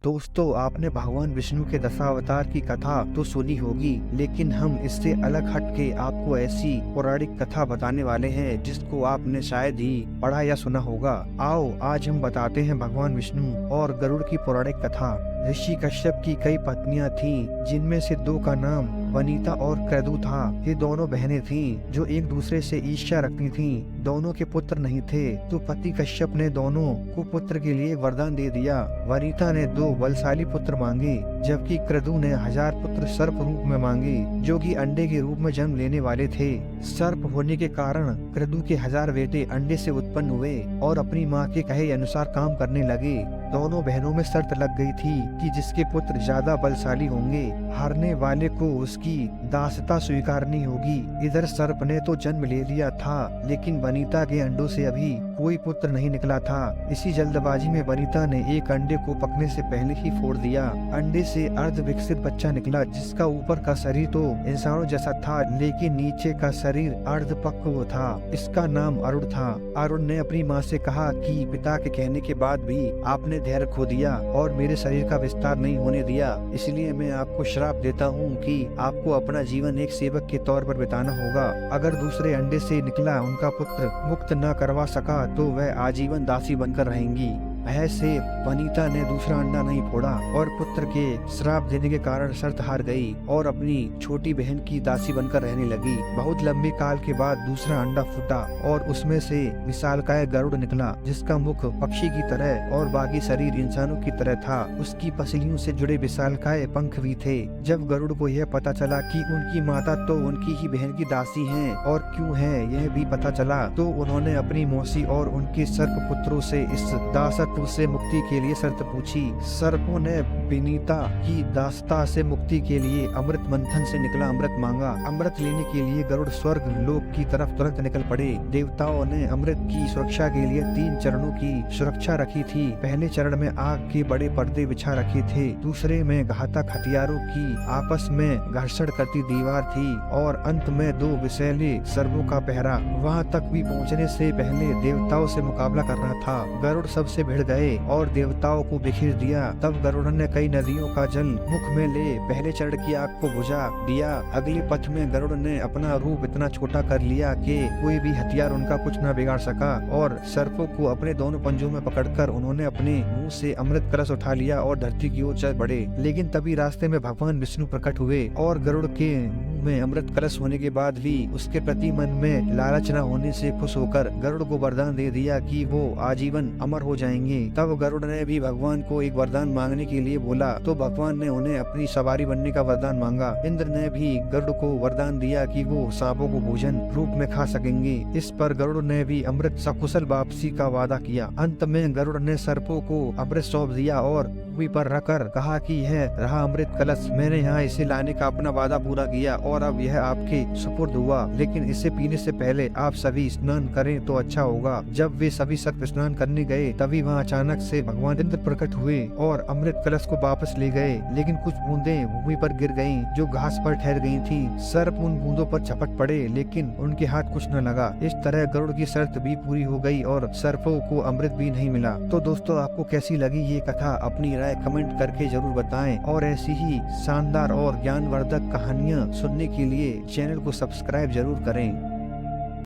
दोस्तों, आपने भगवान विष्णु के दशावतार की कथा तो सुनी होगी, लेकिन हम इससे अलग हटके आपको ऐसी पौराणिक कथा बताने वाले हैं जिसको आपने शायद ही पढ़ा या सुना होगा। आओ आज हम बताते हैं भगवान विष्णु और गरुड़ की पौराणिक कथा। ऋषि कश्यप की कई पत्नियां थीं, जिनमें से दो का नाम वनिता और क्रतु था। ये दोनों बहनें थीं जो एक दूसरे से ईर्ष्या रखती थीं। दोनों के पुत्र नहीं थे, तो पति कश्यप ने दोनों को पुत्र के लिए वरदान दे दिया। वनिता ने 2 बलशाली पुत्र मांगे, जबकि क्रतु ने 1000 पुत्र सर्प रूप में मांगे, जो कि अंडे के रूप में जन्म लेने वाले थे। सर्प होने के कारण क्रतु के 1000 बेटे अंडे से उत्पन्न हुए और अपनी माँ के कहे अनुसार काम करने लगे। दोनों बहनों में शर्त लग गई थी कि जिसके पुत्र ज्यादा बलशाली होंगे, हारने वाले को उसकी दासता स्वीकारनी होगी। इधर सर्प ने तो जन्म ले लिया था, लेकिन वनिता के अंडों से अभी कोई पुत्र नहीं निकला था। इसी जल्दबाजी में वनिता ने एक अंडे को पकने से पहले ही फोड़ दिया। अंडे से अर्ध विकसित बच्चा निकला, जिसका ऊपर का शरीर तो इंसानों जैसा था, लेकिन नीचे का शरीर अर्ध पक्व था। इसका नाम अरुण था। अरुण ने अपनी माँ से कहा कि पिता के कहने के बाद भी आपने धैर्य खो दिया और मेरे शरीर का विस्तार नहीं होने दिया, इसलिए मैं आपको श्राप देता हूँ कि आपको अपना जीवन एक सेवक के तौर पर बिताना होगा। अगर दूसरे अंडे से निकला उनका पुत्र मुक्त न करवा सका तो वह आजीवन दासी बनकर रहेंगी। भय से वनिता ने दूसरा अंडा नहीं फोड़ा और पुत्र के श्राप देने के कारण शर्त हार गई और अपनी छोटी बहन की दासी बनकर रहने लगी। बहुत लंबे काल के बाद दूसरा अंडा फूटा और उसमें से विशालकाय गरुड़ निकला, जिसका मुख पक्षी की तरह और बाकी शरीर इंसानों की तरह था। उसकी पसलियों से जुड़े विशालकाय पंख भी थे। जब गरुड़ को यह पता चला कि उनकी माता तो उनकी ही बहन की दासी हैं और क्यों है यह भी पता चला, तो उन्होंने अपनी मौसी और उनके सर्प पुत्रों से इस दासत्व से मुक्ति के लिए शर्त पूछी। सर्पों ने विनीता की दासता से मुक्ति के लिए अमृत मंथन से निकला अमृत मांगा। अमृत लेने के लिए गरुड़ स्वर्ग लोक की तरफ तुरंत निकल पड़े। देवताओं ने अमृत की सुरक्षा के लिए 3 चरणों की सुरक्षा रखी थी। पहले चरण में आग के बड़े पर्दे बिछा रखे थे, दूसरे में घातक हथियारों की आपस में घर्षण करती दीवार थी और अंत में 2 विषैले सर्पों का पहरा। वहाँ तक भी पहुँचने से पहले देवताओं से मुकाबला करना था। गरुड़ सबसे भिड़ गए और देवताओं को बिखेर दिया। तब गरुड़ ने कई नदियों का जल मुख में ले पहले चरण की आग को बुझा दिया। अगले पथ में गरुड़ ने अपना रूप इतना छोटा कर लिया कि कोई भी हथियार उनका कुछ न बिगाड़ सका और सर्पों को अपने दोनों पंजों में पकड़कर उन्होंने अपने मुंह से अमृत कलश उठा लिया और धरती की ओर चल पड़े। लेकिन तभी रास्ते में भगवान विष्णु प्रकट हुए और गरुड़ के मुंह में अमृत कलश होने के बाद भी उसके प्रति मन में लालच न होने से खुश होकर गरुड़ को वरदान दे दिया कि वो आजीवन अमर हो जाएंगे। तब गरुड़ ने भी भगवान को एक वरदान मांगने के लिए बोला, तो भगवान ने उन्हें अपनी सवारी बनने का वरदान मांगा। इंद्र ने भी गरुड़ को वरदान दिया कि वो सांपों को भोजन रूप में खा सकेंगे। इस पर गरुड़ ने भी अमृत सकुशल वापसी का वादा किया। अंत में गरुड़ ने सर्पों को अमृत सौंप दिया और भूमि पर रखकर कहा कि यह रहा अमृत कलश, मैंने यहाँ इसे लाने का अपना वादा पूरा किया और अब यह आपके सुपुर्द हुआ, लेकिन इसे पीने से पहले आप सभी स्नान करें तो अच्छा होगा। जब वे सभी सर्प स्नान करने गए, तभी वहाँ अचानक से भगवान इंद्र प्रकट हुए और अमृत कलश को वापस ले गए, लेकिन कुछ बूंदें भूमि पर गिर गयीं, जो घास पर ठहर गई थी। सर्प उन बूंदों पर झपट पड़े, लेकिन उनके हाथ कुछ न लगा। इस तरह गरुड़ की शर्त भी पूरी हो गई और सर्पों को अमृत भी नहीं मिला। तो दोस्तों, आपको कैसी लगी ये कथा? अपनी राय कमेंट करके जरूर बताएं और ऐसी ही शानदार और ज्ञानवर्धक कहानियाँ सुनने के लिए चैनल को सब्सक्राइब जरूर करें।